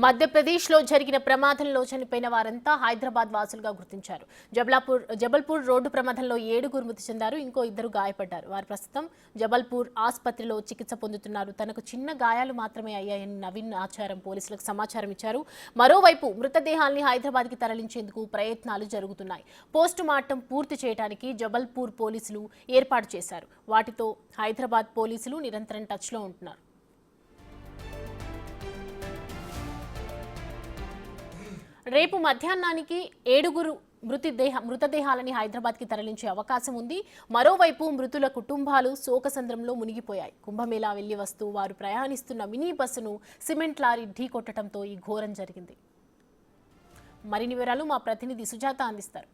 మధ్యప్రదేశ్లో జరిగిన ప్రమాదంలో చనిపోయిన వారంతా హైదరాబాద్ వాసులుగా గుర్తించారు. జబల్పూర్ రోడ్డు ప్రమాదంలో 7 మృతి చెందారు. ఇంకో 2 గాయపడ్డారు. వారు ప్రస్తుతం జబల్పూర్ ఆసుపత్రిలో చికిత్స పొందుతున్నారు. తనకు చిన్న గాయాలు మాత్రమే అయ్యాయని నవీన్ ఆచారం పోలీసులకు సమాచారం ఇచ్చారు. మరోవైపు మృతదేహాల్ని హైదరాబాద్కి తరలించేందుకు ప్రయత్నాలు జరుగుతున్నాయి. పోస్టు మార్టం పూర్తి చేయడానికి జబల్పూర్ పోలీసులు ఏర్పాటు చేశారు. వాటితో హైదరాబాద్ పోలీసులు నిరంతరం టచ్లో ఉంటున్నారు. రేపు మధ్యాహ్నానికి 7 మృతదేహాలని హైదరాబాద్కి తరలించే అవకాశం ఉంది. మరోవైపు మృతుల కుటుంబాలు శోకసంద్రంలో మునిగిపోయాయి. కుంభమేళా వెళ్లి వస్తూ వారు ప్రయాణిస్తున్న మినీ బస్సును సిమెంట్ లారీ ఢీకొట్టడంతో ఈ ఘోరం జరిగింది. మరిన్ని వివరాలు మా ప్రతినిధి సుజాత అందిస్తారు.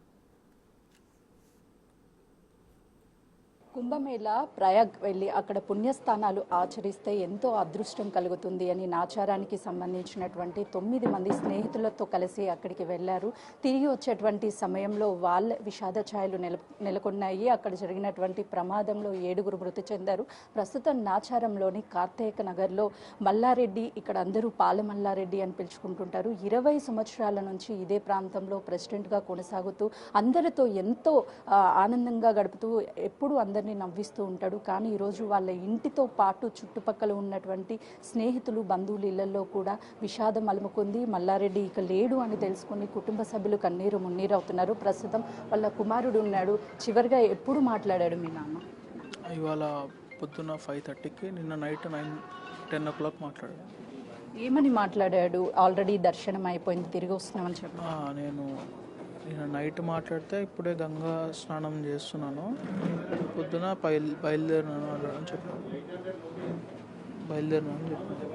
కుంభమేళా ప్రయాగ్ వెళ్ళి అక్కడ పుణ్యస్థానాలు ఆచరిస్తే ఎంతో అదృష్టం కలుగుతుంది అని నాచారానికి సంబంధించినటువంటి 9 మంది స్నేహితులతో కలిసి అక్కడికి వెళ్ళారు. తిరిగి వచ్చేటువంటి సమయంలో వాళ్ళ విషాద ఛాయలు నెలకొన్నాయి. అక్కడ జరిగినటువంటి ప్రమాదంలో 7 మృతి చెందారు. ప్రస్తుతం నాచారంలోని కార్తేక నగర్లో మల్లారెడ్డి, ఇక్కడ అందరూ పాల మల్లారెడ్డి అని పిలుచుకుంటుంటారు. 20 సంవత్సరాల నుంచి ఇదే ప్రాంతంలో ప్రెసిడెంట్గా కొనసాగుతూ అందరితో ఎంతో ఆనందంగా గడుపుతూ ఎప్పుడు అందరినీ నవ్విస్తూ ఉంటాడు. కానీ ఈరోజు వాళ్ళ ఇంటితో పాటు చుట్టుపక్కల ఉన్నటువంటి స్నేహితులు, బంధువులు ఇళ్లలో కూడా విషాదం అలుముకుంది. మల్లారెడ్డి ఇక లేడు అని తెలుసుకుని కుటుంబ సభ్యులు కన్నీరు మున్నీరు అవుతున్నారు. ప్రస్తుతం వాళ్ళ కుమారుడు ఉన్నాడు. చివరిగా ఎప్పుడు మాట్లాడాడు మీ నాన్న? ఇవాళ పొద్దున్న 5:30కి, నిన్న నైట్ 10 o'clock మాట్లాడాడు. ఏమని మాట్లాడాడు? ఆల్రెడీ దర్శనం అయిపోయింది, తిరిగి వస్తున్నామని చెప్పాను. నేను నైట్ మాట్లాడితే ఇప్పుడే గంగా స్నానం చేస్తున్నాను, పొద్దున బయలుదేరినాను అని చెప్పాను.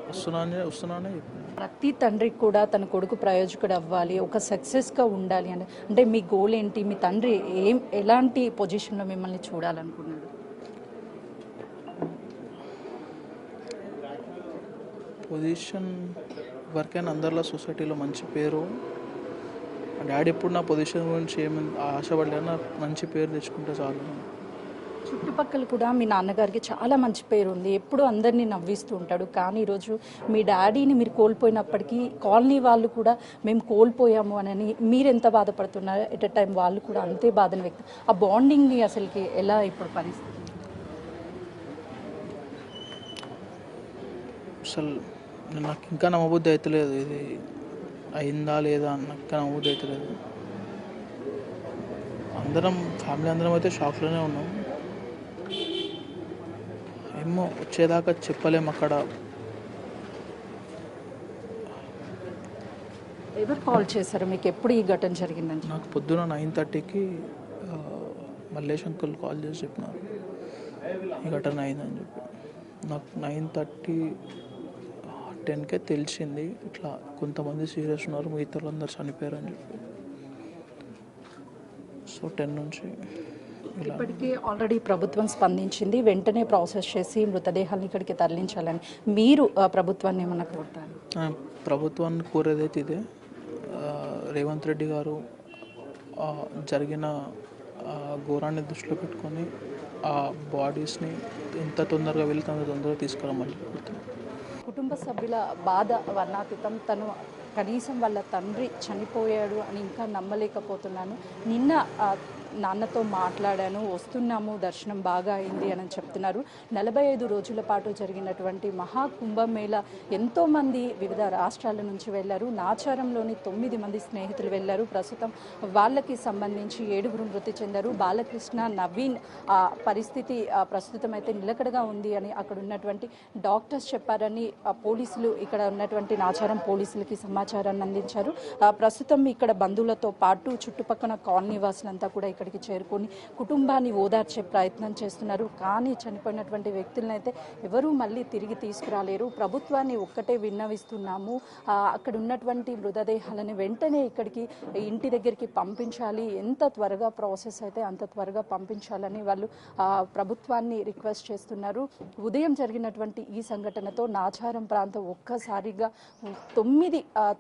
వస్తున్నానే చెప్పాను. ప్రతి తండ్రికి కూడా తన కొడుకు ప్రయోజకుడు అవ్వాలి, ఒక సక్సెస్గా ఉండాలి అని. అంటే మీ గోల్ ఏంటి? మీ తండ్రి ఎలాంటి పొజిషన్లో మిమ్మల్ని చూడాలనుకున్నాడు? పొజిషన్ వరకైనా అందరిలో సొసైటీలో మంచి పేరు. డాడీ ఎప్పుడు నా పొజిషన్ గురించి ఏమి ఆశపడలేదు, నాకు మంచి పేరు తెచ్చుకుంటే చాలు. చుట్టుపక్కల కూడా మీ నాన్నగారికి చాలా మంచి పేరు ఉంది, ఎప్పుడు అందరినీ నవ్విస్తూ ఉంటాడు. కానీ ఈరోజు మీ డాడీని మీరు కోల్పోయినప్పటికీ కాలనీ వాళ్ళు కూడా మేము కోల్పోయాము అని మీరు ఎంత బాధపడుతున్నారు, ఎట్ ఎ టైం వాళ్ళు కూడా అంతే బాధను వ్యక్తం. ఆ బాండింగ్ని అసలుకి ఎలా ఇప్పుడు పరిస్థితి? అసలు నాకు ఇంకా నమ్మబుద్ధి అవుతలేదు, ఇది అయిందా లేదా నాకు ఇంకా నమ్మబుద్ధి అవుతలేదు. ఫ్యామిలీ అందరం అయితే షాక్లోనే ఉన్నాం. ఏమో వచ్చేదాకా చెప్పలేము. అక్కడ ఎవరు కాల్ చేశారు మీకు? ఎప్పుడు ఈ ఘటన జరిగిందని? నాకు పొద్దున 9:30కి మల్లేష్ అంకుల్ కాల్ చేసి చెప్పినారు ఈ ఘటన అయిందని చెప్పి. నాకు 9:30, 10కే తెలిసింది ఇట్లా కొంతమంది సీరియస్ ఉన్నారు, మిగతా అందరు చనిపోయారు అని చెప్పి. సో 10 నుంచి ఇప్పటికీ ఆల్రెడీ ప్రభుత్వం స్పందించింది, వెంటనే ప్రాసెస్ చేసి మృతదేహాలను ఇక్కడికి తరలించాలని. మీరు ప్రభుత్వాన్ని ఏమన్నా కోరుతారు? ప్రభుత్వాన్ని కోరేదైతే ఇదే, రేవంత్ రెడ్డి గారు జరిగిన ఘోరాన్ని దృష్టిలో పెట్టుకొని ఆ బాడీస్ని ఎంత తొందరగా వెళ్తే అంత తొందరగా తీసుకురమ్మని చెప్తున్నాను. కుటుంబ సభ్యుల బాధ వర్ణాతీతం. తను కనీసం వాళ్ళ తండ్రి చనిపోయాడు అని ఇంకా నమ్మలేకపోతున్నాను. నిన్న నాన్నతో మాట్లాడాను, వస్తున్నాము, దర్శనం బాగా అయింది అని చెప్తున్నారు. 45 రోజుల పాటు జరిగినటువంటి మహాకుంభమేళ ఎంతోమంది వివిధ రాష్ట్రాల నుంచి వెళ్ళారు. నాచారంలోని 9 మంది స్నేహితులు వెళ్ళారు. ప్రస్తుతం వాళ్ళకి సంబంధించి 7 మృతి చెందారు. బాలకృష్ణ, నవీన్ పరిస్థితి ప్రస్తుతం అయితే నిలకడగా ఉంది అని అక్కడ ఉన్నటువంటి డాక్టర్స్ చెప్పారని పోలీసులు, ఇక్కడ ఉన్నటువంటి నాచారం పోలీసులకి సమాచారాన్ని అందించారు. ప్రస్తుతం ఇక్కడ బంధువులతో పాటు చుట్టుపక్కల కాలనీ వాసులంతా కూడా ఇక్కడికి చేరుకొని కుటుంబాన్ని ఓదార్చే ప్రయత్నం చేస్తున్నారు. కానీ చనిపోయినటువంటి వ్యక్తులను అయితే ఎవరూ మళ్ళీ తిరిగి తీసుకురాలేరు. ప్రభుత్వాన్ని ఒక్కటే విన్నవిస్తున్నాము, అక్కడ ఉన్నటువంటి మృతదేహాలను వెంటనే ఇక్కడికి ఇంటి దగ్గరికి పంపించాలి, ఎంత త్వరగా ప్రాసెస్ అయితే అంత త్వరగా పంపించాలని వాళ్ళు ప్రభుత్వాన్ని రిక్వెస్ట్ చేస్తున్నారు. ఉదయం జరిగినటువంటి ఈ సంఘటనతో నాచారం ప్రాంతం ఒక్కసారిగా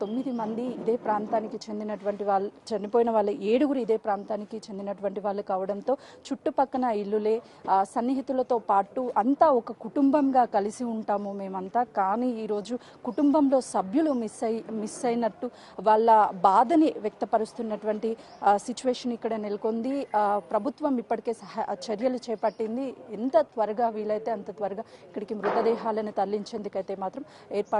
9 మంది ఇదే ప్రాంతానికి చెందినటువంటి వాళ్ళు, చనిపోయిన వాళ్ళ 7 ఇదే ప్రాంతానికి చెందిన చెందినటువంటి వాళ్ళు కావడంతో చుట్టుపక్కన ఇల్లులే, సన్నిహితులతో పాటు అంతా ఒక కుటుంబంగా కలిసి ఉంటాము మేమంతా. కానీ ఈరోజు కుటుంబంలో సభ్యులు మిస్ అయినట్టు వాళ్ళ బాధని వ్యక్తపరుస్తున్నటువంటి సిచ్యువేషన్ ఇక్కడ నెలకొంది. ప్రభుత్వం ఇప్పటికే చర్యలు చేపట్టింది. ఎంత త్వరగా వీలైతే అంత త్వరగా ఇక్కడికి మృతదేహాలను తరలించేందుకైతే మాత్రం ఏర్పాటు